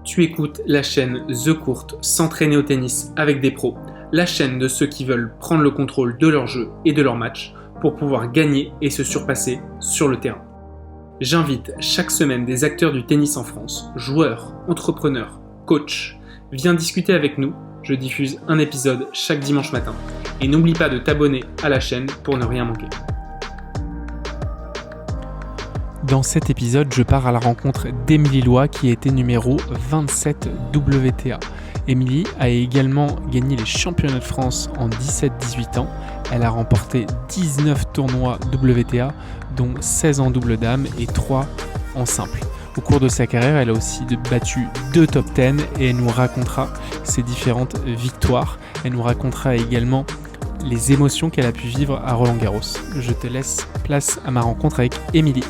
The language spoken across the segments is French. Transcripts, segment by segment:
Tu écoutes la chaîne The Court, s'entraîner au tennis avec des pros, la chaîne de ceux qui veulent prendre le contrôle de leur jeu et de leur match pour pouvoir gagner et se surpasser sur le terrain. J'invite chaque semaine des acteurs du tennis en France, joueurs, entrepreneurs, coachs. Viens discuter avec nous, je diffuse un épisode chaque dimanche matin. Et n'oublie pas de t'abonner à la chaîne pour ne rien manquer. Dans cet épisode, je pars à la rencontre d'Émilie Loy qui a été numéro 27 WTA. Émilie a également gagné les championnats de France en 17-18 ans. Elle a remporté 19 tournois WTA, dont 16 en double dame et 3 en simple. Au cours de sa carrière, elle a aussi battu 2 top 10 et elle nous racontera ses différentes victoires. Elle nous racontera également les émotions qu'elle a pu vivre à Roland-Garros. Je te laisse place à ma rencontre avec Émilie.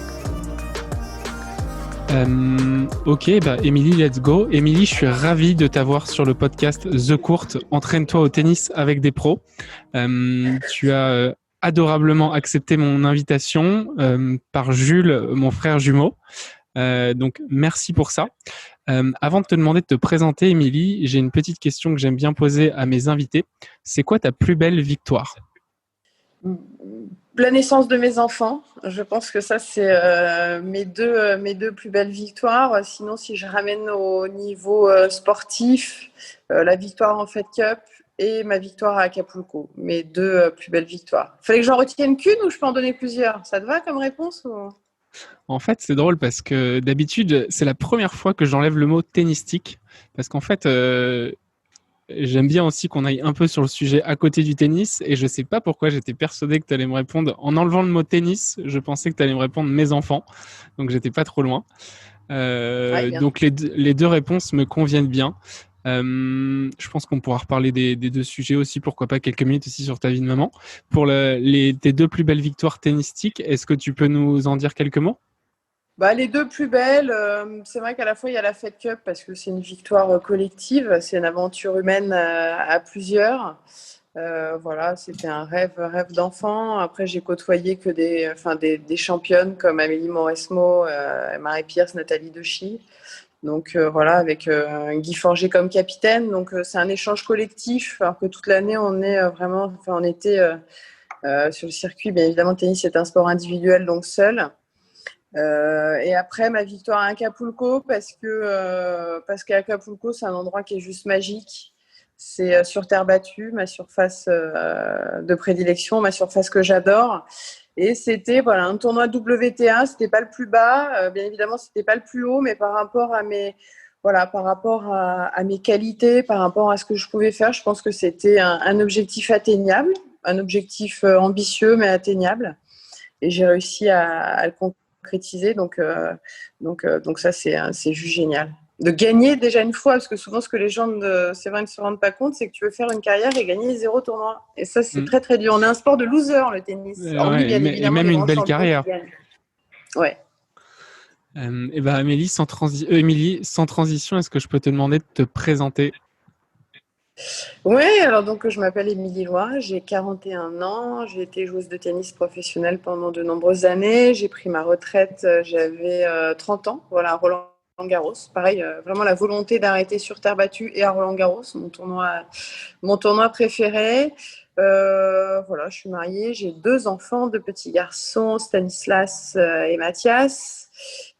Émilie, let's go. Émilie, je suis ravi de t'avoir sur le podcast The Court, entraîne-toi au tennis avec des pros. Tu as adorablement accepté mon invitation par Jules, mon frère jumeau. Donc, merci pour ça. Avant de te demander de te présenter, Émilie, j'ai une petite question que j'aime bien poser à mes invités. C'est quoi ta plus belle victoire ? La naissance de mes enfants. Je pense que ça, c'est mes deux plus belles victoires. Sinon, si je ramène au niveau sportif, la victoire en Fed Cup et ma victoire à Acapulco. Mes deux plus belles victoires. Fallait que j'en retienne qu'une ou je peux en donner plusieurs ? Ça te va comme réponse ou... En fait, c'est drôle parce que d'habitude, c'est la première fois que j'enlève le mot tennistique. Parce qu'en fait, j'aime bien aussi qu'on aille un peu sur le sujet à côté du tennis. Et je ne sais pas pourquoi j'étais persuadé que tu allais me répondre en enlevant le mot tennis. Je pensais que tu allais me répondre mes enfants. Donc, j'étais pas trop loin. Donc, les deux réponses me conviennent bien. Je pense qu'on pourra reparler des deux sujets aussi, pourquoi pas quelques minutes aussi sur ta vie de maman. Pour tes deux plus belles victoires tennistiques, est-ce que tu peux nous en dire quelques mots ? Les deux plus belles, c'est vrai qu'à la fois il y a la Fed Cup parce que c'est une victoire collective, c'est une aventure humaine à plusieurs. Voilà, c'était un rêve d'enfant. Après, j'ai côtoyé que des championnes comme Amélie Mauresmo, Marie Pierce, Nathalie Dechy. Donc voilà, avec Guy Forget comme capitaine. Donc c'est un échange collectif, alors que toute l'année on est on était sur le circuit. Bien évidemment, le tennis c'est un sport individuel, donc seul. Et après ma victoire à Acapulco parce qu'à Acapulco c'est un endroit qui est juste magique. C'est sur terre battue, ma surface de prédilection, ma surface que j'adore. Et c'était un tournoi WTA, c'était pas le plus bas, bien évidemment c'était pas le plus haut, mais par rapport à mes qualités, par rapport à ce que je pouvais faire, je pense que c'était un objectif atteignable, un objectif ambitieux mais atteignable. Et j'ai réussi à le concrétiser, donc ça c'est juste génial. De gagner déjà une fois, parce que souvent ce que les gens ne se rendent pas compte, c'est que tu veux faire une carrière et gagner 0 tournoi. Et ça c'est très très dur. On est un sport de loser, le tennis. Ouais, bien évidemment, et même une belle carrière. Ouais. Émilie, Émilie, sans transition, est-ce que je peux te demander de te présenter ? Oui, alors donc je m'appelle Émilie Loy, j'ai 41 ans, j'ai été joueuse de tennis professionnelle pendant de nombreuses années, j'ai pris ma retraite, j'avais 30 ans, voilà, à Roland-Garros. Pareil, vraiment la volonté d'arrêter sur terre battue et à Roland-Garros, mon tournoi préféré. Voilà, je suis mariée, j'ai 2 enfants, 2 petits garçons, Stanislas et Mathias.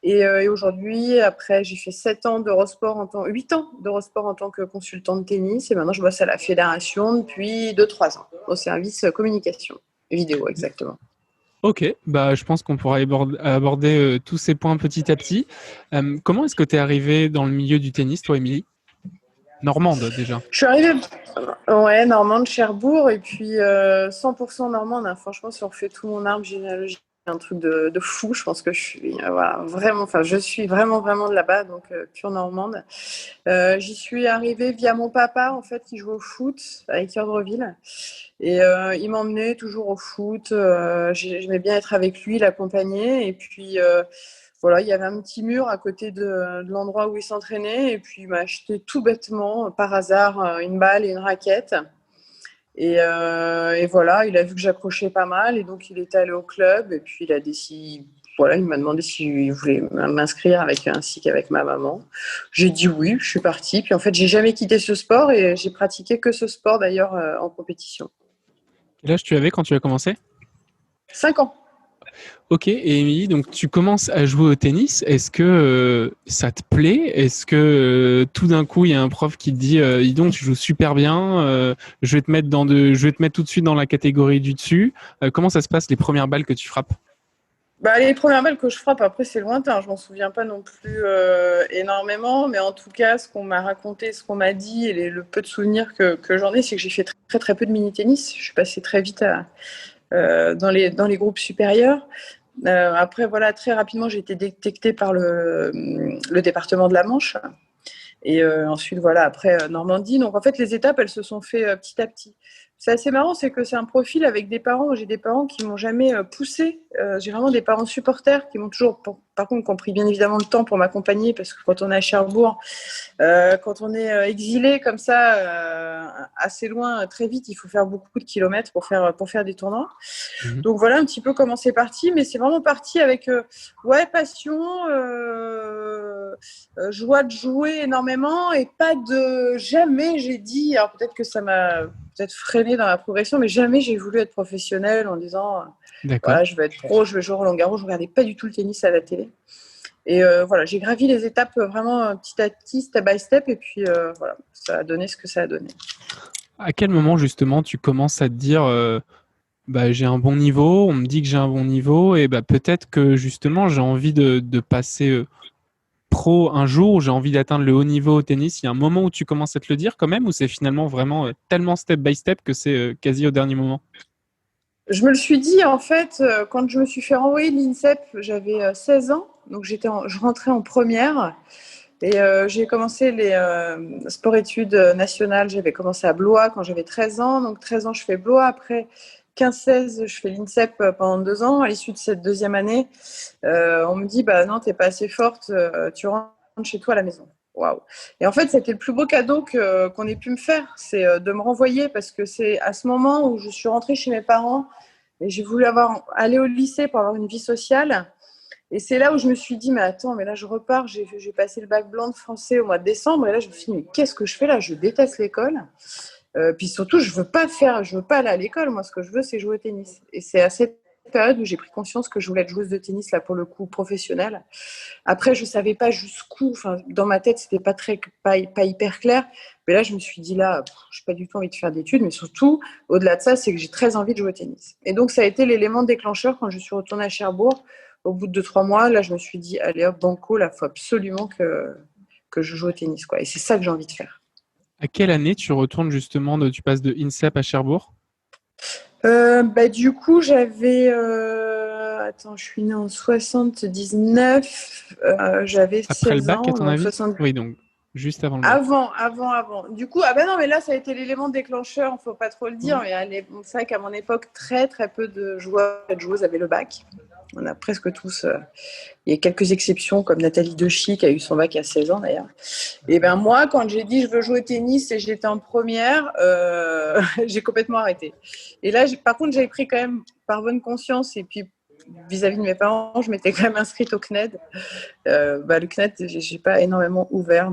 Et aujourd'hui, après, j'ai fait 8 ans d'Eurosport en tant que consultante de tennis. Et maintenant, je bosse à la fédération depuis 2-3 ans, au service communication, vidéo, exactement. Ok, je pense qu'on pourra aborder tous ces points petit à petit. Comment est-ce que tu es arrivée dans le milieu du tennis, toi, Émilie ? Normande, déjà. Je suis arrivée, normande, Cherbourg, et puis 100% normande. Hein. Franchement, si on refait tout mon arbre généalogique, c'est un truc de fou. Je pense que je suis je suis vraiment de là-bas, donc pure normande. J'y suis arrivée via mon papa, en fait, qui jouait au foot à Équerdreville. Et il m'emmenait toujours au foot. J'aimais bien être avec lui, l'accompagner. Et puis, il y avait un petit mur à côté de l'endroit où il s'entraînait. Et puis, il m'a acheté tout bêtement, par hasard, une balle et une raquette. Et voilà, il a vu que j'accrochais pas mal. Et donc, il est allé au club. Et puis, il a décidé voilà, il m'a demandé s'il voulait m'inscrire ainsi qu'avec ma maman. J'ai dit oui, je suis partie. Puis en fait, j'ai jamais quitté ce sport et j'ai pratiqué que ce sport d'ailleurs en compétition. Quel âge tu avais quand tu as commencé? 5 ans. Ok, et Émilie, donc tu commences à jouer au tennis. Est-ce que ça te plaît? Est-ce que tout d'un coup, il y a un prof qui te dit dis donc, tu joues super bien, je vais te mettre je vais te mettre tout de suite dans la catégorie du dessus. Comment ça se passe les premières balles que tu frappes? Bah, les premières balles que je frappe, après, c'est lointain. Je m'en souviens pas non plus énormément. Mais en tout cas, ce qu'on m'a raconté, ce qu'on m'a dit et le peu de souvenirs que j'en ai, c'est que j'ai fait très, très, très peu de mini-tennis. Je suis passée très vite dans les groupes supérieurs. Après, voilà, très rapidement, j'ai été détectée par le département de la Manche. Et ensuite, voilà, après Normandie. Donc, en fait, les étapes, elles se sont fait petit à petit. C'est assez marrant, c'est que c'est un profil avec des parents. J'ai des parents qui m'ont jamais poussé. J'ai vraiment des parents supporters qui m'ont toujours, par contre, qui ont pris bien évidemment le temps pour m'accompagner parce que quand on est à Cherbourg, quand on est exilé comme ça, assez loin, très vite, il faut faire beaucoup de kilomètres pour faire des tournois. Mhm. Donc voilà un petit peu comment c'est parti, mais c'est vraiment parti avec ouais, passion, joie de jouer énormément et pas de jamais j'ai dit, alors peut-être que ça m'a peut-être freiné dans ma progression, mais jamais j'ai voulu être professionnelle en disant D'accord. voilà, je vais être pro, je vais jouer Roland Garros. Je regardais pas du tout le tennis à la télé. Et voilà, j'ai gravi les étapes vraiment petit à petit, step by step, et puis voilà, ça a donné ce que ça a donné. À quel moment justement tu commences à te dire bah, j'ai un bon niveau, on me dit que j'ai un bon niveau, et bah, peut-être que justement j'ai envie de passer pro un jour, où j'ai envie d'atteindre le haut niveau au tennis. Il y a un moment où tu commences à te le dire quand même, ou c'est finalement vraiment tellement step by step que c'est quasi au dernier moment? Je me le suis dit, en fait, quand je me suis fait renvoyer de l'INSEP, j'avais 16 ans, donc je rentrais en première. Et j'ai commencé les sports-études nationales. J'avais commencé à Blois quand j'avais 13 ans. Donc 13 ans, je fais Blois. Après 15-16, je fais l'INSEP pendant 2 ans. À l'issue de cette deuxième année, on me dit bah non, t'es pas assez forte, tu rentres chez toi à la maison. Waouh. Et en fait, c'était le plus beau cadeau qu'on ait pu me faire, c'est de me renvoyer parce que c'est à ce moment où je suis rentrée chez mes parents et j'ai voulu aller au lycée pour avoir une vie sociale. Et c'est là où je me suis dit, mais attends, mais là je repars, j'ai passé le bac blanc de français au mois de décembre, et là je me suis dit, mais qu'est-ce que je fais là? Je déteste l'école. Puis surtout, je veux pas aller à l'école. Moi, ce que je veux, c'est jouer au tennis. Et c'est à cette période où j'ai pris conscience que je voulais être joueuse de tennis, là, pour le coup, professionnelle. Après, je savais pas jusqu'où. Enfin, dans ma tête, c'était pas hyper clair. Mais là, je me suis dit, là, je n'ai pas du tout envie de faire d'études. Mais surtout, au-delà de ça, c'est que j'ai très envie de jouer au tennis. Et donc, ça a été l'élément déclencheur quand je suis retournée à Cherbourg. Au bout de 2-3 mois, là, je me suis dit, allez hop, banco, là, il faut absolument que je joue au tennis, quoi. Et c'est ça que j'ai envie de faire. À quelle année tu retournes justement, tu passes de INSEP à Cherbourg? Bah, du coup, j'avais. Attends, je suis née en 79. J'avais Après le 16 bac, à ans. ton Donc avis? 60. Oui, donc juste avant le bac. Avant. Du coup, ah ben non, mais là, ça a été l'élément déclencheur, il ne faut pas trop le dire. Mais c'est vrai qu'à mon époque, très, très peu de joueurs et de joueuses avaient le bac. On a presque tous. Il y a quelques exceptions, comme Nathalie Dechy, qui a eu son bac à 16 ans d'ailleurs. Et ben moi, quand j'ai dit je veux jouer au tennis et j'étais en première, j'ai complètement arrêté. Et là, par contre, j'avais pris quand même par bonne conscience et puis vis-à-vis de mes parents, je m'étais quand même inscrite au CNED. Le CNED, j'ai pas énormément ouvert.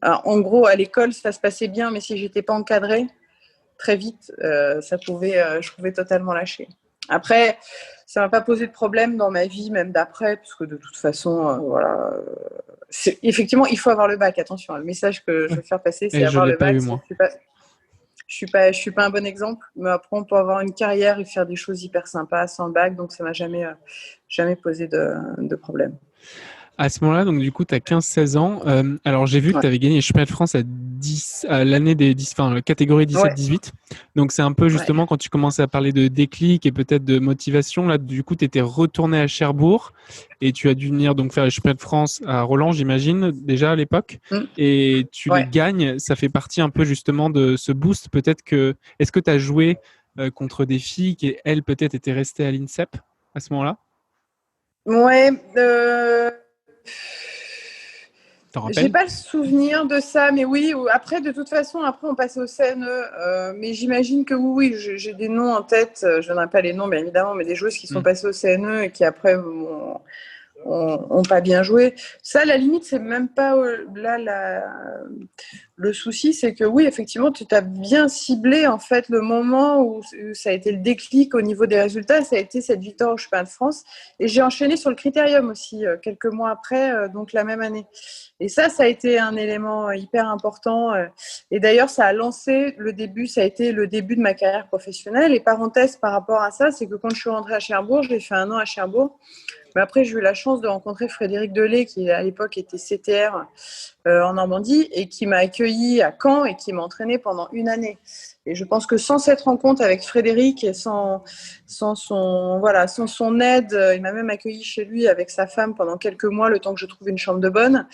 Alors, en gros, à l'école, ça se passait bien, mais si j'étais pas encadrée, très vite, je pouvais totalement lâcher. Après, ça m'a pas posé de problème dans ma vie, même d'après, parce que de toute façon, voilà. Effectivement, il faut avoir le bac. Attention, le message que je veux faire passer, c'est Et je avoir l'ai le pas bac. eu moi. Je suis pas un bon exemple, mais après, on peut avoir une carrière et faire des choses hyper sympas sans le bac, donc ça m'a jamais posé de problème. À ce moment-là, donc du coup, tu as 15-16 ans. Alors, j'ai vu que Ouais. tu avais gagné les championnats de France à l'année des 10, enfin, la catégorie Ouais. 17-18. Donc, c'est un peu Ouais. justement quand tu commences à parler de déclic et peut-être de motivation. Là, du coup, tu étais retourné à Cherbourg et tu as dû venir donc faire les championnats de France à Roland, j'imagine, déjà à l'époque. Mm. Et tu les Ouais. gagnes. Ça fait partie un peu justement de ce boost. Peut-être que, est-ce que tu as joué contre des filles qui, elles, peut-être étaient restées à l'INSEP à ce moment-là? Ouais. T'en J'ai rappelles? pas le souvenir de ça, mais oui. Après, de toute façon, après on passait au CNE, mais j'imagine que oui, j'ai des noms en tête. Je ne donnerai pas les noms, bien évidemment, mais des joueuses qui sont passées au CNE et qui après ont pas bien joué. Ça, à la limite, c'est même pas là le souci, c'est que oui, effectivement, tu t'as bien ciblé en fait le moment où ça a été le déclic au niveau des résultats. Ça a été cette victoire au Championnat de France, et j'ai enchaîné sur le Critérium aussi quelques mois après, donc la même année. Et ça a été un élément hyper important. Et d'ailleurs, ça a lancé le début. Ça a été le début de ma carrière professionnelle. Et parenthèse par rapport à ça, c'est que quand je suis rentrée à Cherbourg, j'ai fait 1 an à Cherbourg. Mais après, j'ai eu la chance de rencontrer Frédéric Delay, qui à l'époque était CTR en Normandie, et qui m'a accueilli à Caen et qui m'a entraîné pendant 1 année. Et je pense que sans cette rencontre avec Frédéric et sans son aide, il m'a même accueilli chez lui avec sa femme pendant quelques mois, le temps que je trouve une chambre de bonne.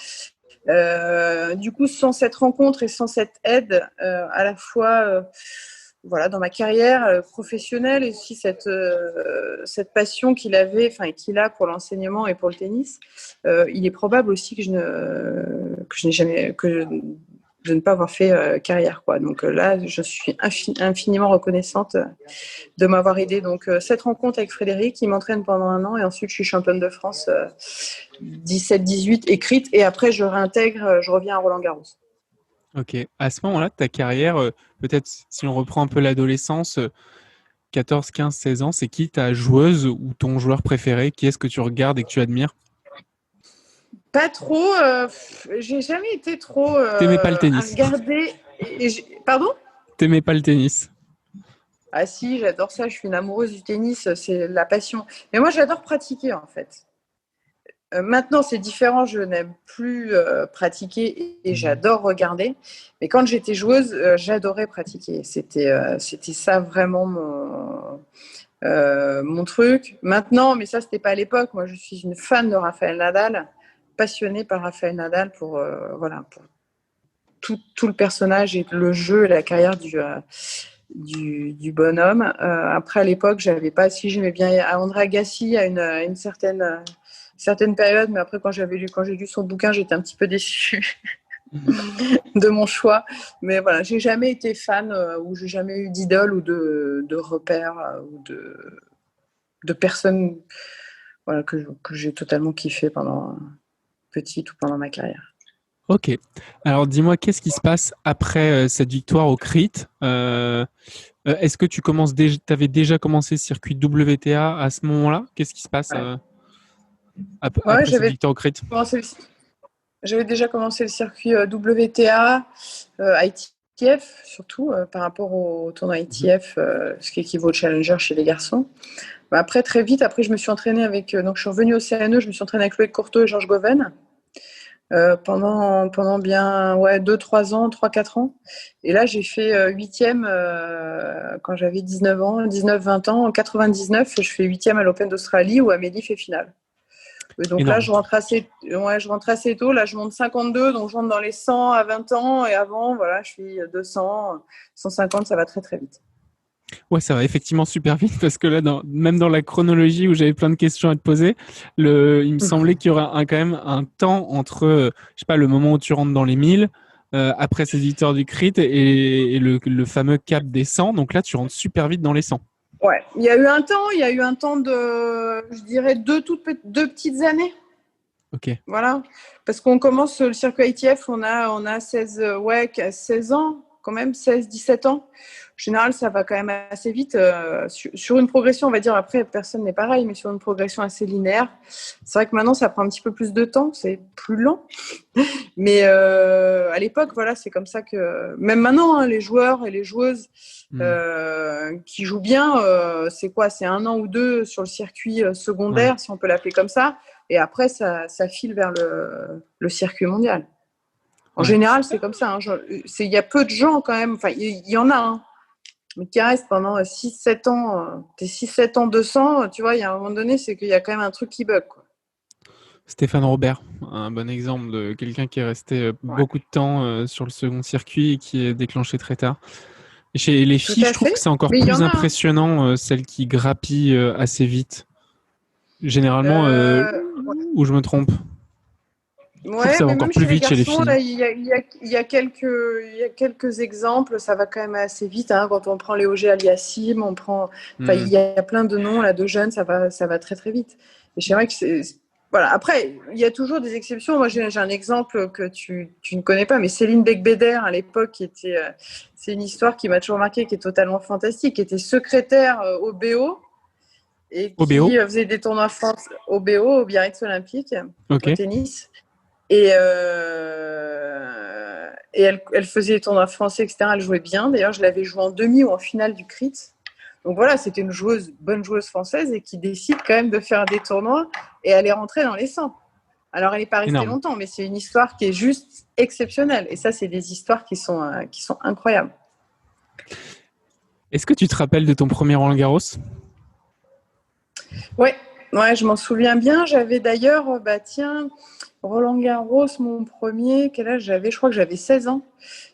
Du coup, sans cette rencontre et sans cette aide, à la fois dans ma carrière professionnelle, et aussi cette passion qu'il avait, et qu'il a pour l'enseignement et pour le tennis, il est probable aussi que je n'ai jamais de ne pas avoir fait carrière, quoi. Donc là, je suis infiniment reconnaissante de m'avoir aidée. Donc cette rencontre avec Frédéric, il m'entraîne pendant 1 an, et ensuite je suis championne de France 17-18 écrite, et après je réintègre, je reviens à Roland-Garros. Ok. À ce moment-là de ta carrière, peut-être si on reprend un peu l'adolescence, 14, 15, 16 ans, c'est qui ta joueuse ou ton joueur préféré? Qui est-ce que tu regardes et que tu admires? Pas trop. J'ai jamais été trop T'aimais pas le à tennis? regarder. Pardon? T'aimais pas le tennis? Ah si, j'adore ça. Je suis une amoureuse du tennis. C'est la passion. Mais moi, j'adore pratiquer, en fait. Maintenant, c'est différent. Je n'aime plus pratiquer, et j'adore regarder. Mais quand j'étais joueuse, j'adorais pratiquer. C'était ça vraiment mon truc. Maintenant, mais ça, c'était pas à l'époque. Moi, je suis une fan de Rafael Nadal, passionnée par Rafael Nadal pour tout le personnage et le jeu et la carrière du bonhomme. Après, à l'époque, j'avais pas. Si j'aimais bien André Agassi à une certaine période, mais après, quand j'ai lu son bouquin, j'étais un petit peu déçue de mon choix. Mais voilà, j'ai jamais été fan ou j'ai jamais eu d'idole ou de repères ou de personnes que j'ai totalement kiffé pendant petite ou pendant ma carrière. Ok. Alors dis-moi, qu'est-ce qui se passe après cette victoire au CRIT? Est-ce que tu avais déjà commencé le circuit WTA à ce moment-là? Qu'est-ce qui se passe après cette victoire au CRIT? J'avais déjà commencé le circuit WTA, ITF surtout, par rapport au tournoi ITF, ce qui équivaut au Challenger chez les garçons. Après, très vite, je me suis entraînée avec. Donc, je suis revenue au CNE, je me suis entraînée avec Loïc Courteau et Georges Goven pendant bien 2-3 ans, 3-4 ans. Et là, j'ai fait 8e quand j'avais 19 ans, 19-20 ans. En 99, je fais 8e à l'Open d'Australie où Amélie fait finale. Et donc énorme. là, je rentre assez tôt. Là, je monte 52, donc je rentre dans les 100 à 20 ans. Et avant, voilà, je suis 200, 150, ça va très, très vite. Ouais, ça va effectivement super vite parce que là, même dans la chronologie où j'avais plein de questions à te poser, il me semblait qu'il y aurait quand même un temps entre, je sais pas, le moment où tu rentres dans les 1000, après cette victoire du CRIT et le fameux cap des 100. Donc là, tu rentres super vite dans les 100. Ouais, il y a eu un temps de, je dirais, deux petites années. Ok. Voilà, parce qu'on commence le circuit ITF, on a 16 ans, quand même, 16-17 ans. En général, ça va quand même assez vite. Sur une progression, on va dire, après, personne n'est pareil, mais sur une progression assez linéaire. C'est vrai que maintenant, ça prend un petit peu plus de temps, c'est plus lent. Mais à l'époque, voilà, c'est comme ça que... Même maintenant, les joueurs et les joueuses qui jouent bien, c'est quoi? C'est 1 an ou 2 sur le circuit secondaire, si on peut l'appeler comme ça. Et après, ça file vers le circuit mondial. En général, c'est comme ça. Il y a peu de gens quand même, enfin, il y en a, hein, mais qui restent pendant 6-7 ans. T'es 6-7 ans, 200, tu vois, il y a un moment donné, c'est qu'il y a quand même un truc qui bug, quoi. Stéphane Robert, un bon exemple de quelqu'un qui est resté beaucoup de temps sur le second circuit et qui est déclenché très tard. Et chez les filles, je trouve que c'est encore plus impressionnant, celles qui grappillent assez vite. Généralement, où je me trompe? Je trouve que Ouais, ça va mais encore même plus chez les vite chez les garçons, filles. là, il y a quelques exemples, ça va quand même assez vite, hein. Quand on prend Léo G. Aliassime, enfin, il Hmm. y a plein de noms là de jeunes, ça va très très vite. Et c'est vrai que voilà. Après, il y a toujours des exceptions. Moi, j'ai un exemple que tu ne connais pas, mais Céline Becbéder à l'époque, c'est une histoire qui m'a toujours marqué, qui est totalement fantastique, qui était secrétaire au BO et OBO, qui faisait des tournois France au BO, au Biarritz Olympique, ok. au tennis. Et elle faisait les tournois français, etc. Elle jouait bien. D'ailleurs, je l'avais jouée en demi ou en finale du CRIT. Donc voilà, c'était une bonne joueuse française et qui décide quand même de faire des tournois et elle est rentrée dans les 100. Alors, elle n'est pas restée Énorme. longtemps, mais c'est une histoire qui est juste exceptionnelle. Et ça, c'est des histoires qui sont incroyables. Est-ce que tu te rappelles de ton premier Roland-Garros? Ouais, ouais, je m'en souviens bien. J'avais d'ailleurs, tiens, Roland Garros, mon premier, quel âge j'avais? Je crois que j'avais 16 ans.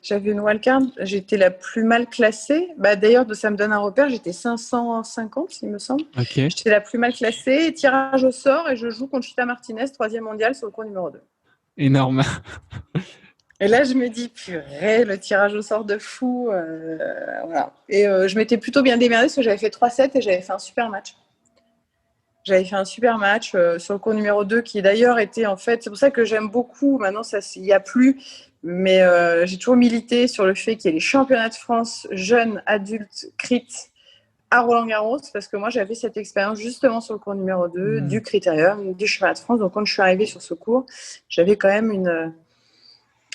J'avais une wildcard. J'étais la plus mal classée. D'ailleurs, ça me donne un repère. J'étais 550, il me semble. Ok, J'étais la plus mal classée. Tirage au sort et je joue Conchita Martinez, troisième mondiale sur le cours numéro 2. énorme. Et là, je me dis, purée, le tirage au sort de fou. Voilà. Et je m'étais plutôt bien démerdée parce que j'avais fait 3-7 et j'avais fait un super match. J'avais fait un super match sur le cours numéro 2 qui d'ailleurs était en fait, c'est pour ça que j'aime beaucoup, maintenant il n'y a plus, mais j'ai toujours milité sur le fait qu'il y ait les championnats de France jeunes, adultes, CRIT à Roland-Garros, parce que moi j'avais cette expérience justement sur le cours numéro 2 du Critérium, du championnat de France. Donc quand je suis arrivée sur ce cours, j'avais quand même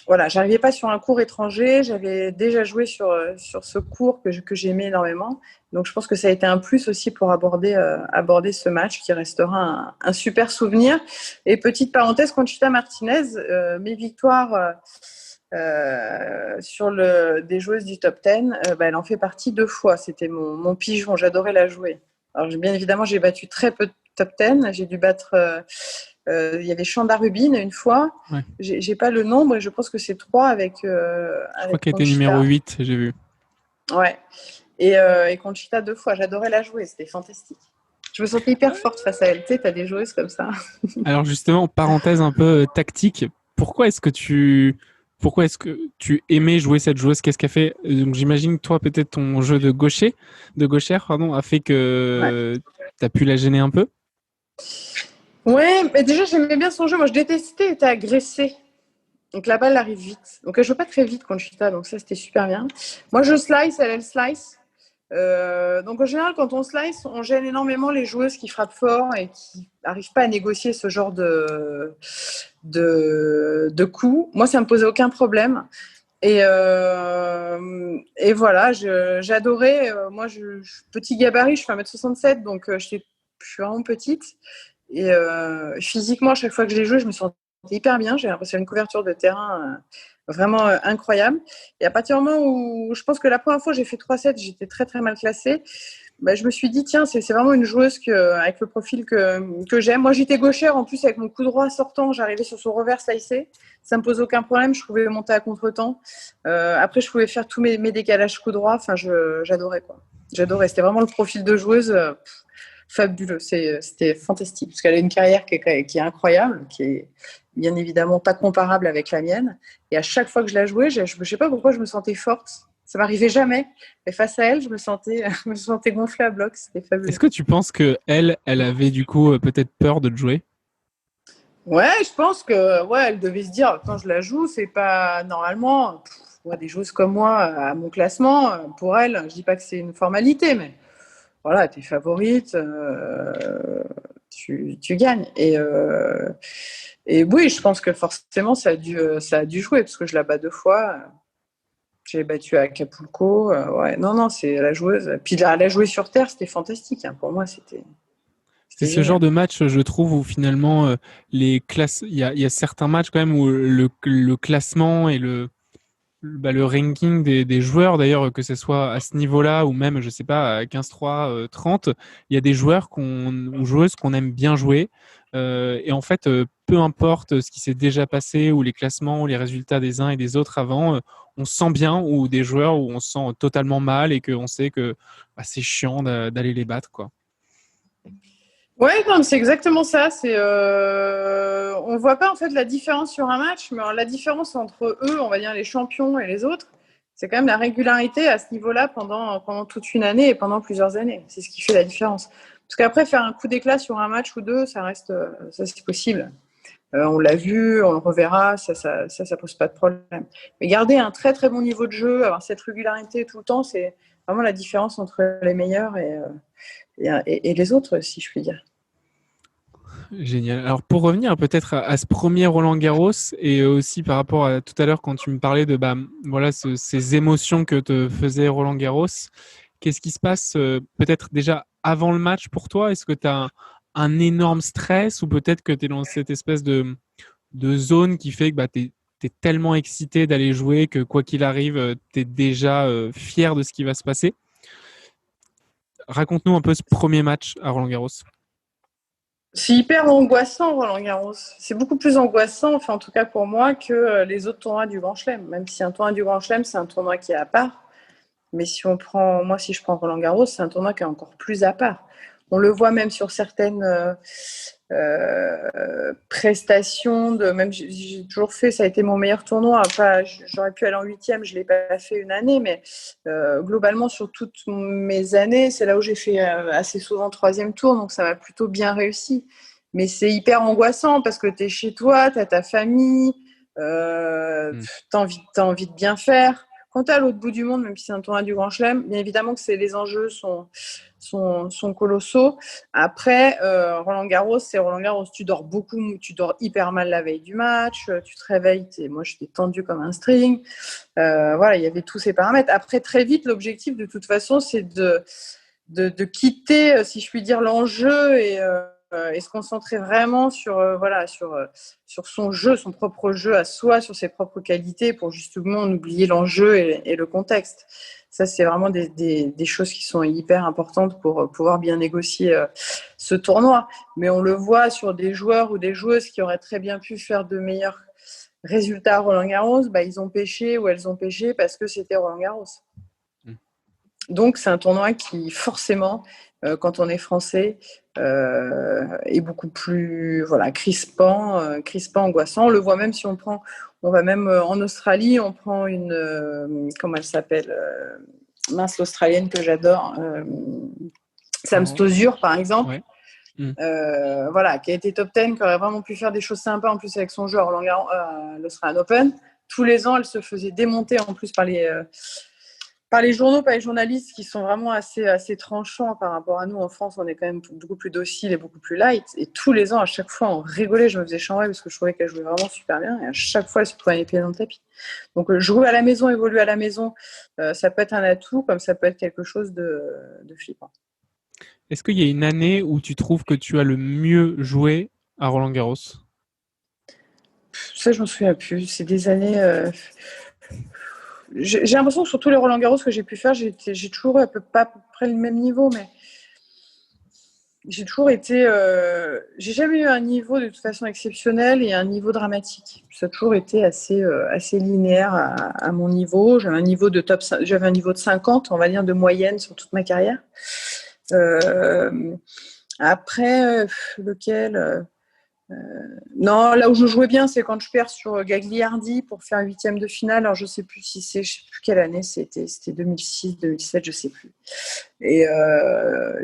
voilà, j'arrivais pas sur un cours étranger, j'avais déjà joué sur ce cours que j'aimais énormément. Donc je pense que ça a été un plus aussi pour aborder ce match qui restera un super souvenir. Et petite parenthèse, Conchita Martinez, mes victoires sur des joueuses du top 10, elle en fait partie 2 fois. C'était mon pigeon, j'adorais la jouer. Alors bien évidemment, j'ai battu très peu de top 10, j'ai dû battre... il y avait Chanda Rubin une fois. Ouais. J'ai pas le nombre et je pense que c'est 3 Je crois avec qu'elle était numéro Conchita. 8, j'ai vu. Ouais. Et Conchita 2 fois. J'adorais la jouer, c'était fantastique. Je me sentais hyper forte face à elle. Tu sais, t'as des joueuses comme ça. Alors justement, parenthèse un peu tactique, pourquoi est-ce que tu aimais jouer cette joueuse? Qu'est-ce qu'elle fait? Donc j'imagine que toi peut-être ton jeu de gauchère, pardon, a fait Ouais. que tu as pu la gêner un peu. Ouais, mais déjà, j'aimais bien son jeu. Moi, je détestais être agressée. Donc la balle arrive vite. Donc elle joue pas très vite, Conchita. Donc ça, c'était super bien. Moi, je slice, elle slice. Donc en général, quand on slice, on gêne énormément les joueuses qui frappent fort et qui n'arrivent pas à négocier ce genre de coups. Moi, ça me posait aucun problème. Et voilà, j'adorais. Moi, petit gabarit, je fais 1m67, donc je suis vraiment petite. Et physiquement, à chaque fois que je l'ai joué, je me sentais hyper bien. J'ai l'impression d'une couverture de terrain vraiment incroyable. Et à partir du moment où je pense que la première fois j'ai fait 3-7, j'étais très très mal classée. Je me suis dit, tiens, c'est vraiment une joueuse avec le profil que j'aime. Moi, j'étais gauchère, en plus, avec mon coup droit sortant, j'arrivais sur son revers slicé. Ça me pose aucun problème, je pouvais monter à contre-temps. Après, je pouvais faire tous mes décalages coup droit. Enfin, j'adorais, quoi. J'adorais. C'était vraiment le profil de joueuse fabuleux. C'était fantastique, parce qu'elle a une carrière qui est incroyable, qui est bien évidemment pas comparable avec la mienne. Et à chaque fois que je la jouais, je ne sais pas pourquoi je me sentais forte. Ça m'arrivait jamais. Et face à elle, je me sentais gonflée à bloc. C'était Est-ce fabuleux. que tu penses que elle avait du coup peut-être peur de te jouer? Ouais, je pense que ouais, elle devait se dire quand je la joue, c'est pas normalement. Des joueuses comme moi à mon classement, pour elle, je dis pas que c'est une formalité, mais voilà, t'es favorite, tu gagnes. Et oui, je pense que forcément ça a dû jouer parce que je la bats 2 fois. J'ai battu à Acapulco. Ouais, non, c'est la joueuse. Puis la jouer sur terre, c'était fantastique. Hein. Pour moi, C'est c'était ce genre génial. de match, je trouve, où finalement les classes, il y a certains matchs quand même où le classement et le ranking des joueurs, d'ailleurs, que ce soit à ce niveau-là ou même, je sais pas, à 15-3, 30, il y a des joueurs ou joueuses qu'on aime bien jouer. Et en fait, peu importe ce qui s'est déjà passé ou les classements ou les résultats des uns et des autres avant, on se sent bien, ou des joueurs où on se sent totalement mal et qu'on sait que c'est chiant d'aller les battre, quoi. Ouais, non, c'est exactement ça. ne voit pas en fait la différence sur un match, mais la différence entre eux, on va dire les champions et les autres, c'est quand même la régularité à ce niveau-là pendant toute une année et pendant plusieurs années. C'est ce qui fait la différence. Parce qu'après, faire un coup d'éclat sur un match ou deux, ça c'est possible. On l'a vu, on le reverra, ça pose pas de problème. Mais garder un très très bon niveau de jeu, avoir cette régularité tout le temps, c'est vraiment la différence entre les meilleurs et les autres, si je puis dire. Génial. Alors pour revenir peut-être à ce premier Roland-Garros et aussi par rapport à tout à l'heure quand tu me parlais de voilà ces émotions que te faisait Roland-Garros, qu'est-ce qui se passe peut-être déjà avant le match pour toi? Est-ce que tu as un énorme stress ou peut-être que tu es dans cette espèce de zone qui fait que tu es tellement excité d'aller jouer que quoi qu'il arrive, tu es déjà fier de ce qui va se passer? Raconte-nous un peu ce premier match à Roland-Garros. C'est hyper angoissant, Roland-Garros. C'est beaucoup plus angoissant, enfin en tout cas pour moi, que les autres tournois du Grand Chelem. Même si un tournoi du Grand Chelem, c'est un tournoi qui est à part. Mais si je prends Roland-Garros, c'est un tournoi qui est encore plus à part. On le voit même sur certaines prestations. Même j'ai toujours fait, ça a été mon meilleur tournoi. J'aurais pu aller en 8e, je ne l'ai pas fait une année, mais globalement, sur toutes mes années, c'est là où j'ai fait assez souvent 3e tour, donc ça m'a plutôt bien réussi. Mais c'est hyper angoissant parce que tu es chez toi, tu as ta famille, tu as envie de bien faire. Quand tu es à l'autre bout du monde, même si c'est un tournoi du Grand Chelem, bien évidemment que les enjeux sont colossaux. Après, Roland-Garros, c'est Roland-Garros. Tu dors beaucoup, tu dors hyper mal la veille du match, tu te réveilles, moi j'étais tendue comme un string. Voilà, il y avait tous ces paramètres. Après, très vite, l'objectif de toute façon, c'est de quitter, si je puis dire, l'enjeu et se concentrer vraiment sur son jeu, son propre jeu à soi, sur ses propres qualités pour justement oublier l'enjeu et le contexte. Ça, c'est vraiment des choses qui sont hyper importantes pour pouvoir bien négocier ce tournoi. Mais on le voit sur des joueurs ou des joueuses qui auraient très bien pu faire de meilleurs résultats à Roland-Garros, ils ont pêché ou elles ont pêché parce que c'était Roland-Garros. Donc, c'est un tournoi qui, forcément, quand on est français, est beaucoup plus crispant, angoissant. On le voit même si on va même en Australie, on prend comment elle s'appelle l'Australienne que j'adore, Sam Stosur, par exemple. Ouais. Qui a été top 10, qui aurait vraiment pu faire des choses sympas en plus avec son jeu à l'Australian Open. Tous les ans, elle se faisait démonter en plus par les journaux, par les journalistes qui sont vraiment assez tranchants par rapport à nous. En France, on est quand même beaucoup plus docile et beaucoup plus light. Et tous les ans, à chaque fois, on rigolait. Je me faisais chambrer parce que je trouvais qu'elle jouait vraiment super bien. Et à chaque fois, elle se trouvait les pieds dans le tapis. Donc, jouer à la maison, évoluer à la maison, ça peut être un atout comme ça peut être quelque chose de flippant. Est-ce qu'il y a une année où tu trouves que tu as le mieux joué à Roland-Garros ? Ça, je m'en souviens plus. C'est des années... J'ai l'impression que sur tous les Roland-Garros que j'ai pu faire, j'ai toujours pas à peu près le même niveau, mais j'ai toujours été... j'ai jamais eu un niveau de toute façon exceptionnel et un niveau dramatique. Ça a toujours été assez linéaire à mon niveau. J'avais un niveau de 50, on va dire, de moyenne sur toute ma carrière. Après, lequel non, là où je jouais bien, c'est quand je perds sur Gagliardi pour faire 8e de finale. Alors, je sais plus quelle année c'était 2006, 2007, je sais plus. Et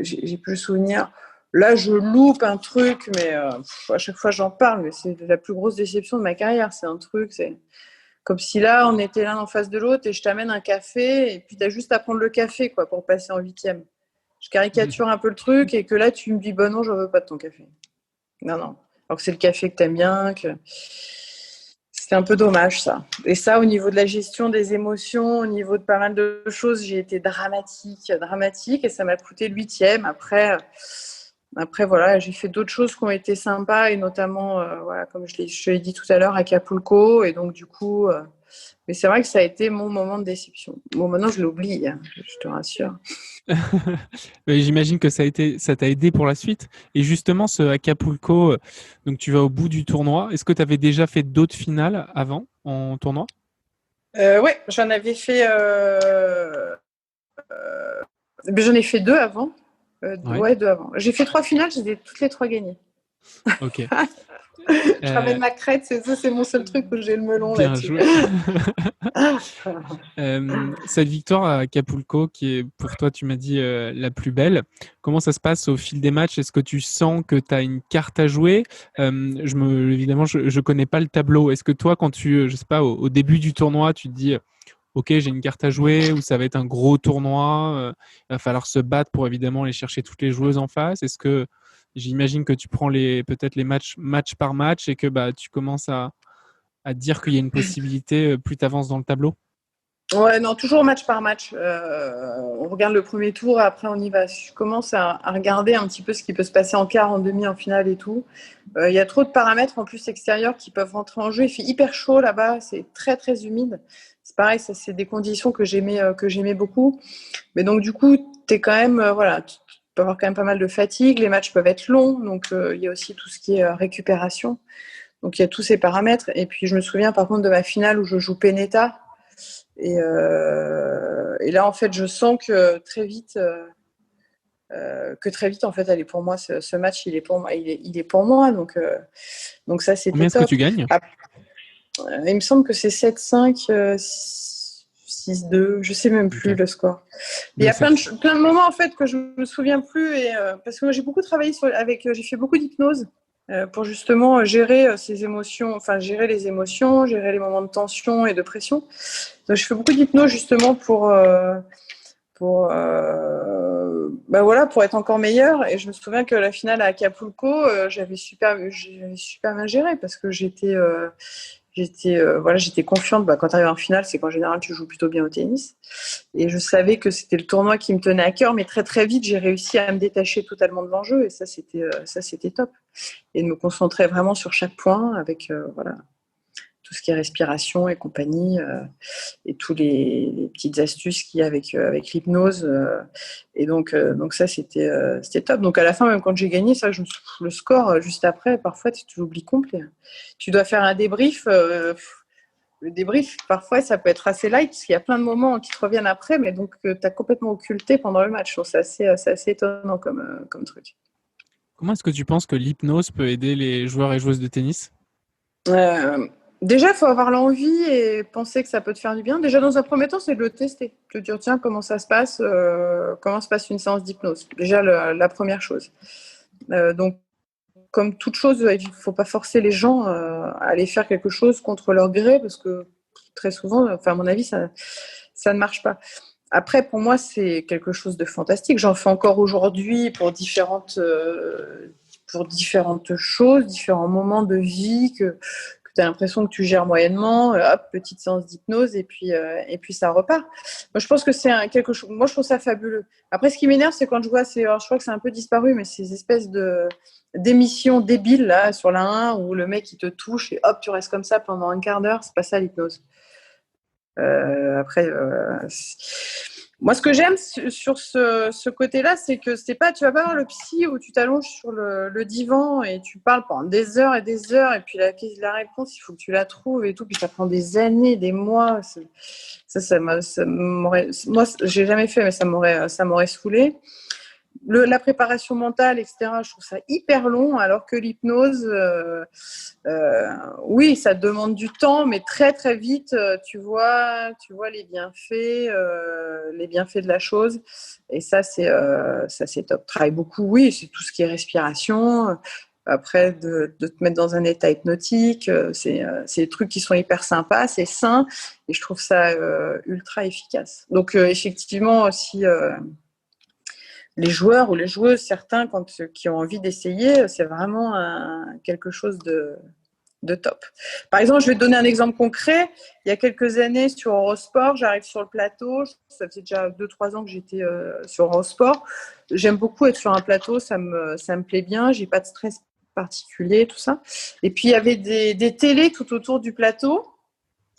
j'ai plus le souvenir. Là, je loupe un truc, mais à chaque fois j'en parle, mais c'est la plus grosse déception de ma carrière. C'est un truc, c'est comme si là, on était l'un en face de l'autre et je t'amène un café et puis tu as juste à prendre le café pour passer en 8e. Je caricature un peu le truc et que là, tu me dis, non, je veux pas de ton café. Non. Alors que c'est le café que t'aimes bien, que c'était un peu dommage ça. Et ça, au niveau de la gestion des émotions, au niveau de pas mal de choses, j'ai été dramatique et ça m'a coûté le 8e. Après voilà, j'ai fait d'autres choses qui ont été sympas et notamment, comme je l'ai dit tout à l'heure, Acapulco. Et donc du coup, mais c'est vrai que ça a été mon moment de déception. Bon, maintenant je l'oublie, hein, je te rassure. J'imagine que ça t'a aidé pour la suite. Et justement, ce Acapulco, donc tu vas au bout du tournoi. Est-ce que tu avais déjà fait d'autres finales avant en tournoi ? Oui, j'en avais fait. J'en ai fait 2 avant. 2 avant. J'ai fait 3 finales, j'ai toutes les 3 gagnées. Ok. Je ramène ma crête, c'est mon seul truc où j'ai le melon bien là-dessus. joué. Cette victoire à Acapulco, qui est pour toi, tu m'as dit, la plus belle, comment ça se passe au fil des matchs? Est-ce que tu sens que tu as une carte à jouer? Évidemment, je connais pas le tableau. Est-ce que toi, quand je sais pas, au début du tournoi, tu te dis, OK, j'ai une carte à jouer, ou ça va être un gros tournoi, il va falloir se battre pour évidemment aller chercher toutes les joueuses en face? Est-ce que j'imagine que tu prends peut-être les match par match et que tu commences à dire qu'il y a une possibilité plus tu avances dans le tableau? Ouais, non, toujours match par match. On regarde le premier tour et après on y va. Je commence à regarder un petit peu ce qui peut se passer en quart, en demi, en finale et tout. Il y a trop de paramètres en plus extérieurs qui peuvent rentrer en jeu. Il fait hyper chaud là-bas, c'est très très humide. C'est pareil, ça c'est des conditions que j'aimais beaucoup. Mais donc du coup, t'es quand même voilà, tu peux avoir quand même pas mal de fatigue. Les matchs peuvent être longs, donc il y a aussi tout ce qui est récupération. Donc il y a tous ces paramètres. Et puis je me souviens par contre de ma finale où je joue Pennetta. Et là, en fait, je sens que très vite, en fait, elle est pour moi. Ce match, il est pour moi. Il est pour moi. Donc ça, c'était Combien est-ce que top. tu gagnes? Il me semble que c'est 7-5, 6-2. Je sais même plus le score. Il y a plein de moments en fait que je me souviens plus parce que moi, j'ai beaucoup travaillé j'ai fait beaucoup d'hypnose. Pour justement gérer ces émotions, enfin gérer les émotions, gérer les moments de tension et de pression. Donc je fais beaucoup d'hypnose justement pour être encore meilleure. Et je me souviens que la finale à Acapulco, j'avais super bien géré parce que j'étais confiante. Quand tu arrives en finale, c'est qu'en général tu joues plutôt bien au tennis. Et je savais que c'était le tournoi qui me tenait à cœur, mais très très vite j'ai réussi à me détacher totalement de l'enjeu et ça c'était top. Et de me concentrer vraiment sur chaque point avec tout ce qui est respiration et compagnie et tous les petites astuces qu'il y a avec l'hypnose. Et donc ça, c'était top. Donc à la fin, même quand j'ai gagné, ça, le score, juste après, parfois, tu l'oublies complet. Tu dois faire un débrief. Le débrief, parfois, ça peut être assez light, parce qu'il y a plein de moments qui te reviennent après, mais donc tu as complètement occulté pendant le match. Donc, c'est assez étonnant comme truc. Comment est-ce que tu penses que l'hypnose peut aider les joueurs et joueuses de tennis? Déjà, il faut avoir l'envie et penser que ça peut te faire du bien. Déjà, dans un premier temps, c'est de le tester. De te dire, tiens, comment ça se passe comment se passe une séance d'hypnose. Déjà, la première chose. Donc, comme toute chose, il ne faut pas forcer les gens à aller faire quelque chose contre leur gré, parce que très souvent, à mon avis, ça ne marche pas. Après, pour moi, c'est quelque chose de fantastique. J'en fais encore aujourd'hui pour différentes choses, différents moments de vie que tu as l'impression que tu gères moyennement. Hop, petite séance d'hypnose et puis ça repart. Moi, je pense que c'est quelque chose. Moi, je trouve ça fabuleux. Après, ce qui m'énerve, c'est quand je vois je crois que c'est un peu disparu, mais ces espèces d'émissions débiles là sur la 1 où le mec il te touche et hop, tu restes comme ça pendant un quart d'heure. C'est pas ça l'hypnose. Moi, ce que j'aime sur ce côté-là, c'est que tu vas pas voir le psy où tu t'allonges sur le divan et tu parles pendant des heures et des heures, et puis la réponse, il faut que tu la trouves et tout, puis ça prend des années, des mois. Moi, j'ai jamais fait, mais ça m'aurait saoulé. La préparation mentale, etc., je trouve ça hyper long, alors que l'hypnose, oui, ça demande du temps, mais très très vite, tu vois les bienfaits de la chose, et ça c'est top. Travaille beaucoup, oui, c'est tout ce qui est respiration. Après, de te mettre dans un état hypnotique, c'est des trucs qui sont hyper sympas, c'est sain, et je trouve ça ultra efficace. Donc effectivement, si les joueurs ou les joueuses, certains, qui ont envie d'essayer, c'est vraiment quelque chose de top. Par exemple, je vais te donner un exemple concret. Il y a quelques années, sur Eurosport, j'arrive sur le plateau. Ça faisait déjà 2-3 ans que j'étais sur Eurosport. J'aime beaucoup être sur un plateau, ça me plaît bien. J'ai pas de stress particulier, tout ça. Et puis, il y avait des télés tout autour du plateau.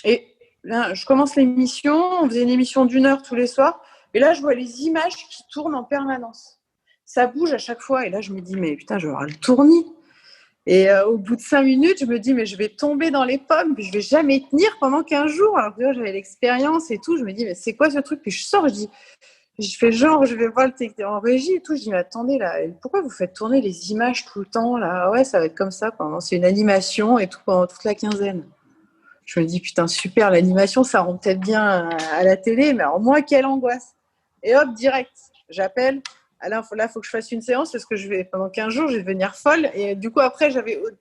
Et là, je commence l'émission. On faisait une émission d'1 heure tous les soirs. Et là, je vois les images qui tournent en permanence. Ça bouge à chaque fois. Et là, je me dis, mais putain, je vais avoir le tournis. Et au bout de 5 minutes, je me dis, mais je vais tomber dans les pommes. Puis je vais jamais tenir pendant 15 jours. Alors que j'avais l'expérience et tout. Je me dis, mais c'est quoi ce truc? Puis je sors, je dis, Je fais genre, je vais voir le technicien en régie et tout. Je dis, mais attendez, là, pourquoi vous faites tourner les images tout le temps, là? Ouais, ça va être comme ça pendant, c'est une animation et tout pendant toute la quinzaine. Je me dis, putain, super, l'animation, ça rend peut-être bien à la télé, mais alors moi, quelle angoisse. Et hop, direct, j'appelle. Ah, là, il faut que je fasse une séance parce que pendant 15 jours, je vais devenir folle. Et du coup, après,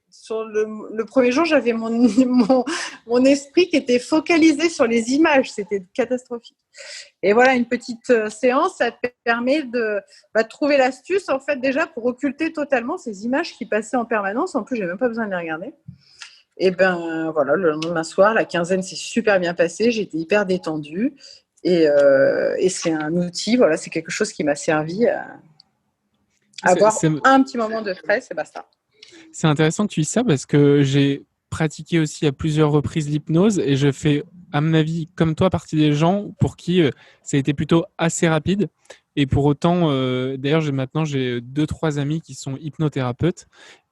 sur le premier jour, j'avais mon esprit qui était focalisé sur les images. C'était catastrophique. Et voilà, une petite séance, ça te permet de trouver l'astuce, en fait, déjà pour occulter totalement ces images qui passaient en permanence. En plus, j'ai même pas besoin de les regarder. Et ben voilà, le lendemain soir, la quinzaine s'est super bien passée, j'étais hyper détendue et c'est un outil, voilà, c'est quelque chose qui m'a servi à avoir un petit moment de stress et basta. C'est intéressant que tu dises ça parce que j'ai pratiqué aussi à plusieurs reprises l'hypnose et je fais, à mon avis, comme toi, partie des gens pour qui ça a été plutôt assez rapide. Et pour autant, d'ailleurs, maintenant, j'ai 2-3 amis qui sont hypnothérapeutes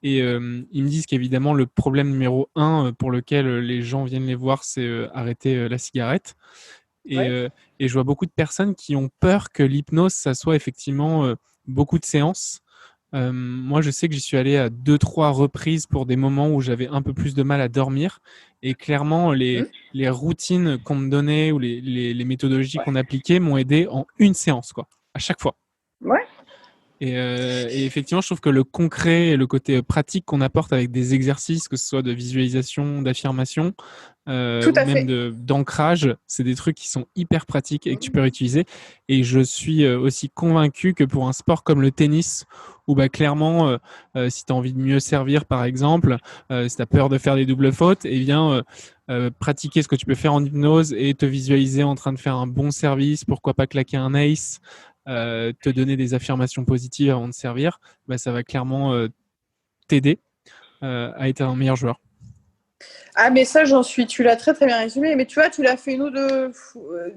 et ils me disent qu'évidemment, le problème numéro 1 pour lequel les gens viennent les voir, c'est arrêter la cigarette. Et je vois beaucoup de personnes qui ont peur que l'hypnose, ça soit effectivement beaucoup de séances. Moi, je sais que j'y suis allé à 2-3 reprises pour des moments où j'avais un peu plus de mal à dormir. Et clairement, les routines qu'on me donnait ou les méthodologies qu'on appliquait m'ont aidé en une séance, quoi, à chaque fois. Ouais. Et effectivement, je trouve que le concret et le côté pratique qu'on apporte avec des exercices, que ce soit de visualisation, d'affirmation, ou même d'ancrage, c'est des trucs qui sont hyper pratiques et que tu peux réutiliser. Et je suis aussi convaincu que pour un sport comme le tennis, où clairement, si tu as envie de mieux servir, par exemple, si tu as peur de faire des doubles fautes, eh bien, pratiquer ce que tu peux faire en hypnose et te visualiser en train de faire un bon service, pourquoi pas claquer un ace, te donner des affirmations positives avant de servir, ça va clairement t'aider à être un meilleur joueur. Ah, mais ça, tu l'as très très bien résumé. Mais tu vois, tu l'as fait